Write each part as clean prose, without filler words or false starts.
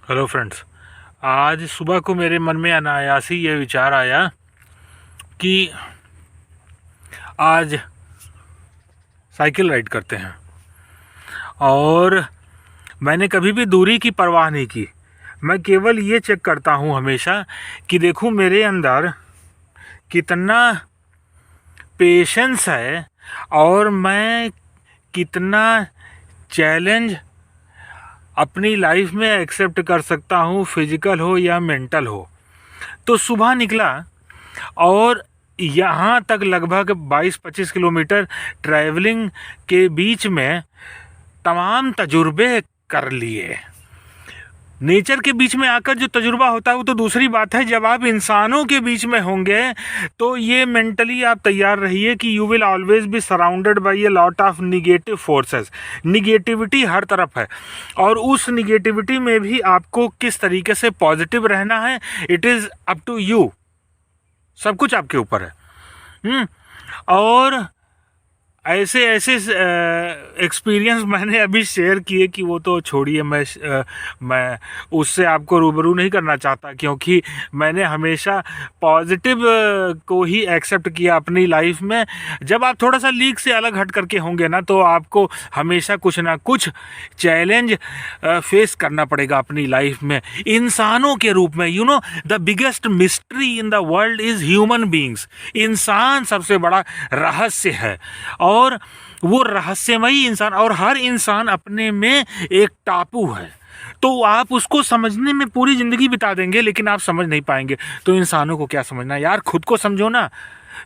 Hello friends. आज सुबह को मेरे मन में अनायास ही ये विचार आया कि आज साइकिल राइड करते हैं। और मैंने कभी भी दूरी की परवाह नहीं की। मैं केवल ये चेक करता हूँ हमेशा कि देखूँ मेरे अंदर कितना पेशेंस है और मैं कितना चैलेंज अपनी लाइफ में एक्सेप्ट कर सकता हूँ, फिजिकल हो या मेंटल हो। तो सुबह निकला और यहाँ तक लगभग 22-25 किलोमीटर ट्रैवलिंग के बीच में तमाम तजुर्बे कर लिए। नेचर के बीच में आकर जो तजुर्बा होता है वो तो दूसरी बात है। जब आप इंसानों के बीच में होंगे तो ये मेंटली आप तैयार रहिए कि you will always be surrounded by a lot of negative forces. Negativity हर तरफ है और उस निगेटिविटी में भी आपको किस तरीके से पॉजिटिव रहना है, it is up to you. सब कुछ आपके ऊपर है। और ऐसे ऐसे एक्सपीरियंस मैंने अभी शेयर किए कि वो तो छोड़िए, मैं उससे आपको रूबरू नहीं करना चाहता, क्योंकि मैंने हमेशा पॉजिटिव को ही एक्सेप्ट किया अपनी लाइफ में। जब आप थोड़ा सा लीक से अलग हट करके होंगे ना, तो आपको हमेशा कुछ ना कुछ चैलेंज फेस करना पड़ेगा अपनी लाइफ में इंसानों के रूप में। You know, the biggest mystery in the world is human beings. इंसान सबसे बड़ा रहस्य है और वो रहस्यमयी इंसान, और हर इंसान अपने में एक टापू है। तो आप उसको समझने में पूरी ज़िंदगी बिता देंगे लेकिन आप समझ नहीं पाएंगे। तो इंसानों को क्या समझना यार, खुद को समझो ना।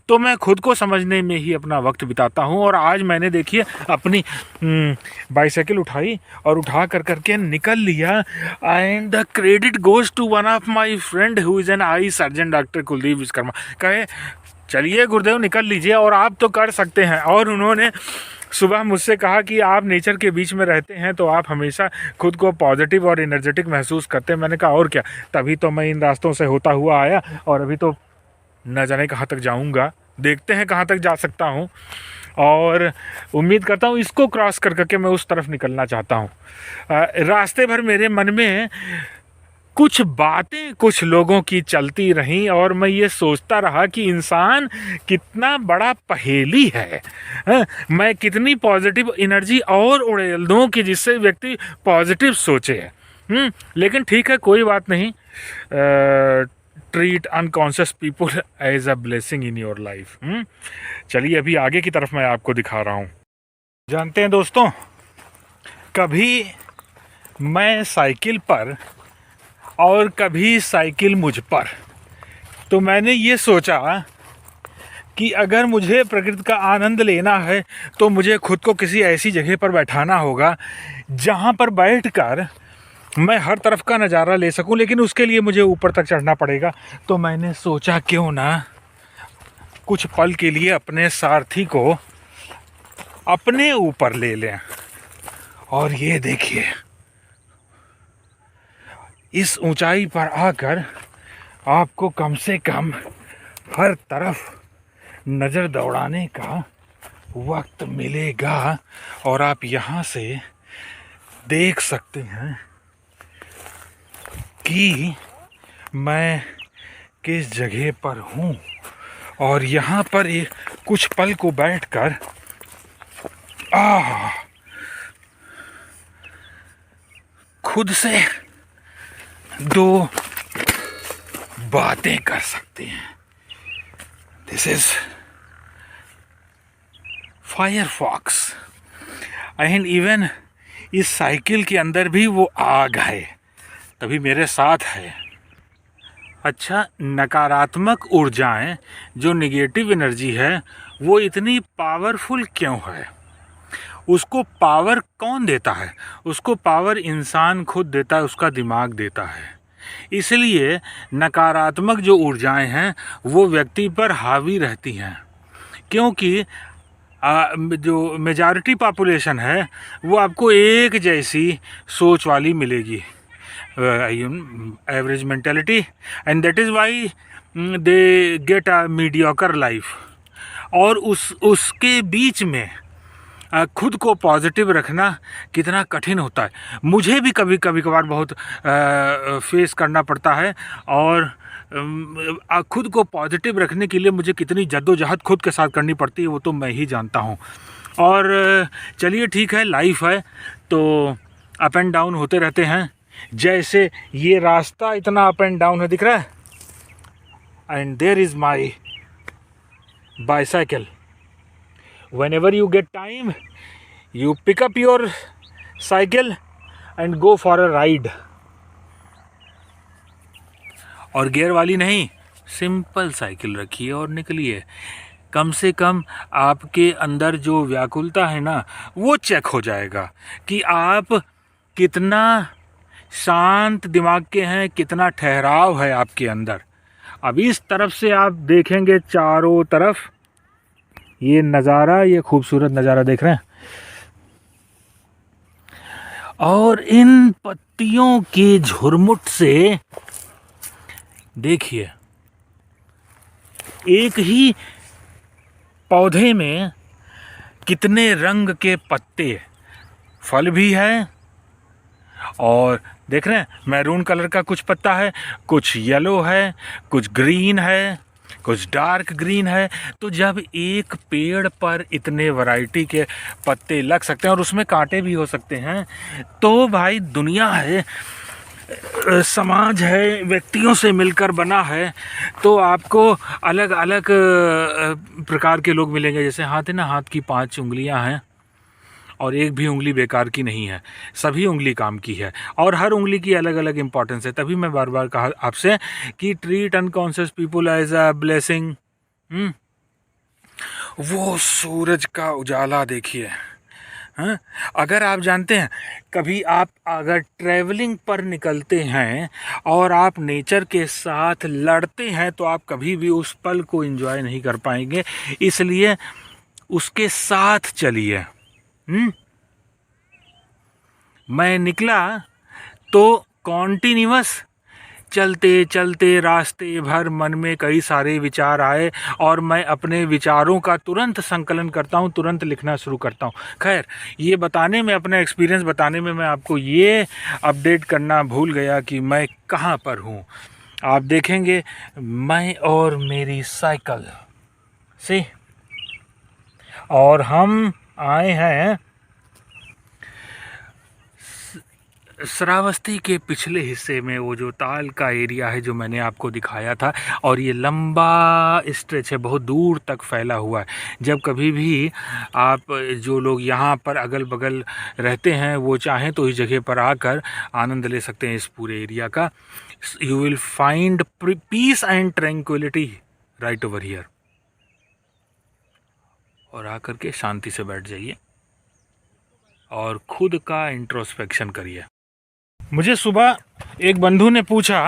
तो मैं खुद को समझने में ही अपना वक्त बिताता हूँ। और आज मैंने देखिए अपनी बाइसाइकिल उठाई और उठा कर करके निकल लिया। And the credit goes to one of my friend who is an eye surgeon, doctor Kuldeep Vishwakarma. कहे चलिए गुरुदेव निकल लीजिए और आप तो कर सकते हैं। और उन्होंने सुबह मुझसे कहा कि आप नेचर के बीच में रहते हैं तो आप हमेशा खुद को पॉजिटिव और एनर्जेटिक महसूस करते हैं। मैंने कहा और क्या, तभी तो मैं इन रास्तों से होता हुआ आया और अभी तो न जाने कहाँ तक जाऊंगा, देखते हैं कहाँ तक जा सकता हूँ। और उम्मीद करता हूँ इसको क्रॉस कर करके मैं उस तरफ निकलना चाहता हूँ। रास्ते भर मेरे मन में कुछ बातें कुछ लोगों की चलती रहीं और मैं ये सोचता रहा कि इंसान कितना बड़ा पहेली है। मैं कितनी पॉजिटिव एनर्जी और उड़ेल दूँ कि जिससे व्यक्ति पॉजिटिव सोचे। लेकिन ठीक है, कोई बात नहीं। Treat unconscious people as a blessing in your life. चलिए अभी आगे की तरफ मैं आपको दिखा रहा हूँ। जानते हैं दोस्तों, कभी मैं साइकिल पर और कभी साइकिल मुझ पर। तो मैंने ये सोचा कि अगर मुझे प्रकृति का आनंद लेना है तो मुझे खुद को किसी ऐसी जगह पर बैठाना होगा जहाँ पर बैठकर मैं हर तरफ का नज़ारा ले सकूं। लेकिन उसके लिए मुझे ऊपर तक चढ़ना पड़ेगा। तो मैंने सोचा क्यों ना कुछ पल के लिए अपने सारथी को अपने ऊपर ले लें। और ये देखिए, इस ऊंचाई पर आकर आपको कम से कम हर तरफ नज़र दौड़ाने का वक्त मिलेगा और आप यहाँ से देख सकते हैं कि मैं किस जगह पर हूँ। और यहाँ पर एक कुछ पल को बैठकर खुद से दो बातें कर सकते हैं। This is Firefox and even इस साइकिल के अंदर भी वो आग है, तभी मेरे साथ है। अच्छा, नकारात्मक ऊर्जाएं जो नेगेटिव एनर्जी है वो इतनी पावरफुल क्यों है? उसको पावर कौन देता है? उसको पावर इंसान खुद देता है, उसका दिमाग देता है। इसलिए नकारात्मक जो ऊर्जाएं हैं वो व्यक्ति पर हावी रहती हैं, क्योंकि जो मेजॉरिटी पॉपुलेशन है वो आपको एक जैसी सोच वाली मिलेगी, average mentality, and that is why they get a mediocre life. और उसके बीच में खुद को पॉजिटिव रखना कितना कठिन होता है। मुझे भी कभी कभार बहुत फेस करना पड़ता है, और खुद को पॉजिटिव रखने के लिए मुझे कितनी जद्दोजहद खुद के साथ करनी पड़ती है वो तो मैं ही जानता हूँ। और चलिए ठीक है, लाइफ है तो अप एंड डाउन होते रहते हैं। जैसे ये रास्ता इतना अप एंड डाउन है, दिख रहा है, and there is my bicycle. Whenever you get time, you pick up your cycle and go for a ride. और गियर वाली नहीं, सिंपल साइकिल रखिए और निकलिए। कम से कम आपके अंदर जो व्याकुलता है ना, वो चेक हो जाएगा कि आप कितना शांत दिमाग के हैं, कितना ठहराव है आपके अंदर। अब इस तरफ से आप देखेंगे चारों तरफ ये नज़ारा, ये खूबसूरत नज़ारा देख रहे हैं, और इन पत्तियों के झुरमुट से देखिए, एक ही पौधे में कितने रंग के पत्ते, फल भी है, और देख रहे हैं मैरून कलर का कुछ पत्ता है, कुछ येलो है, कुछ ग्रीन है, कुछ डार्क ग्रीन है। तो जब एक पेड़ पर इतने वैरायटी के पत्ते लग सकते हैं और उसमें कांटे भी हो सकते हैं, तो भाई दुनिया है, समाज है, व्यक्तियों से मिलकर बना है, तो आपको अलग अलग प्रकार के लोग मिलेंगे। जैसे हाथ है ना, हाथ की 5 उंगलियां हैं और एक भी उंगली बेकार की नहीं है, सभी उंगली काम की है, और हर उंगली की अलग अलग इंपॉर्टेंस है। तभी मैं बार बार कहा आपसे कि treat unconscious people as a blessing. वो सूरज का उजाला देखिए। हाँ, अगर आप जानते हैं, कभी आप अगर ट्रैवलिंग पर निकलते हैं और आप नेचर के साथ लड़ते हैं तो आप कभी भी उस पल को एंजॉय नहीं कर पाएंगे। इसलिए उसके साथ चलिए। मैं निकला तो कॉन्टिन्यूअस चलते चलते रास्ते भर मन में कई सारे विचार आए, और मैं अपने विचारों का तुरंत संकलन करता हूँ, तुरंत लिखना शुरू करता हूँ। खैर, ये बताने में, अपना एक्सपीरियंस बताने में मैं आपको ये अपडेट करना भूल गया कि मैं कहाँ पर हूँ। आप देखेंगे मैं और मेरी साइकिल से, और हम आए हैं श्रावस्ती के पिछले हिस्से में, वो जो ताल का एरिया है जो मैंने आपको दिखाया था, और ये लंबा स्ट्रेच है, बहुत दूर तक फैला हुआ है। जब कभी भी आप, जो लोग यहाँ पर अगल बगल रहते हैं, वो चाहें तो इस जगह पर आकर आनंद ले सकते हैं इस पूरे एरिया का। You will find peace and tranquillity right over here. और आकर के शांति से बैठ जाइए और खुद का इंट्रोस्पेक्शन करिए। मुझे सुबह एक बंधु ने पूछा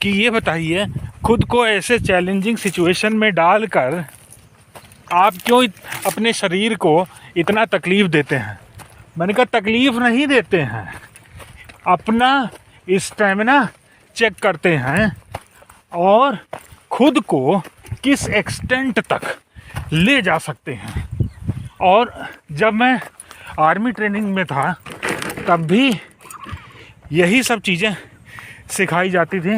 कि ये बताइए, खुद को ऐसे चैलेंजिंग सिचुएशन में डालकर आप क्यों अपने शरीर को इतना तकलीफ़ देते हैं। मैंने कहा तकलीफ़ नहीं देते हैं, अपना स्टैमिना चेक करते हैं और खुद को किस एक्सटेंट तक ले जा सकते हैं। और जब मैं आर्मी ट्रेनिंग में था तब भी यही सब चीज़ें सिखाई जाती थी,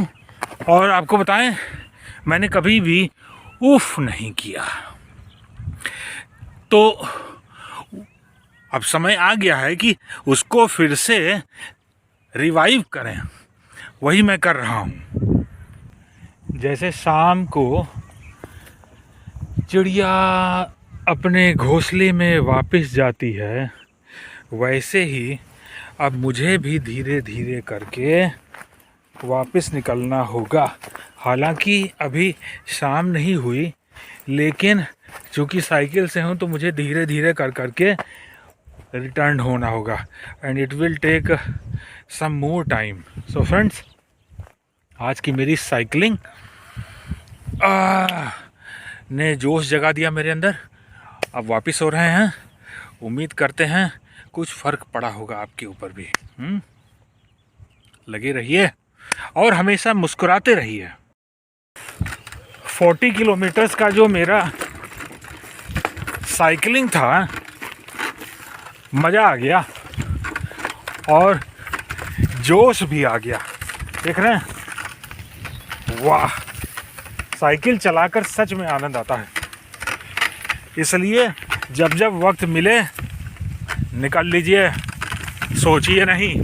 और आपको बताएं, मैंने कभी भी उफ नहीं किया। तो अब समय आ गया है कि उसको फिर से रिवाइव करें, वही मैं कर रहा हूँ। जैसे शाम को चिड़िया अपने घोंसले में वापस जाती है, वैसे ही अब मुझे भी धीरे धीरे करके वापस निकलना होगा। हालांकि अभी शाम नहीं हुई, लेकिन चूँकि साइकिल से हूँ तो मुझे धीरे धीरे कर करके रिटर्न होना होगा, and it will take some more time. So friends, आज की मेरी साइकिलिंग ने जोश जगा दिया मेरे अंदर। अब वापस हो रहे हैं, उम्मीद करते हैं कुछ फ़र्क पड़ा होगा आपके ऊपर भी। लगे रहिए और हमेशा मुस्कुराते रहिए। 40 किलोमीटर्स का जो मेरा साइकिलिंग था मज़ा आ गया और जोश भी आ गया। देख रहे हैं, वाह, साइकिल चलाकर सच में आनंद आता है। इसलिए जब जब वक्त मिले निकाल लीजिए, सोचिए नहीं,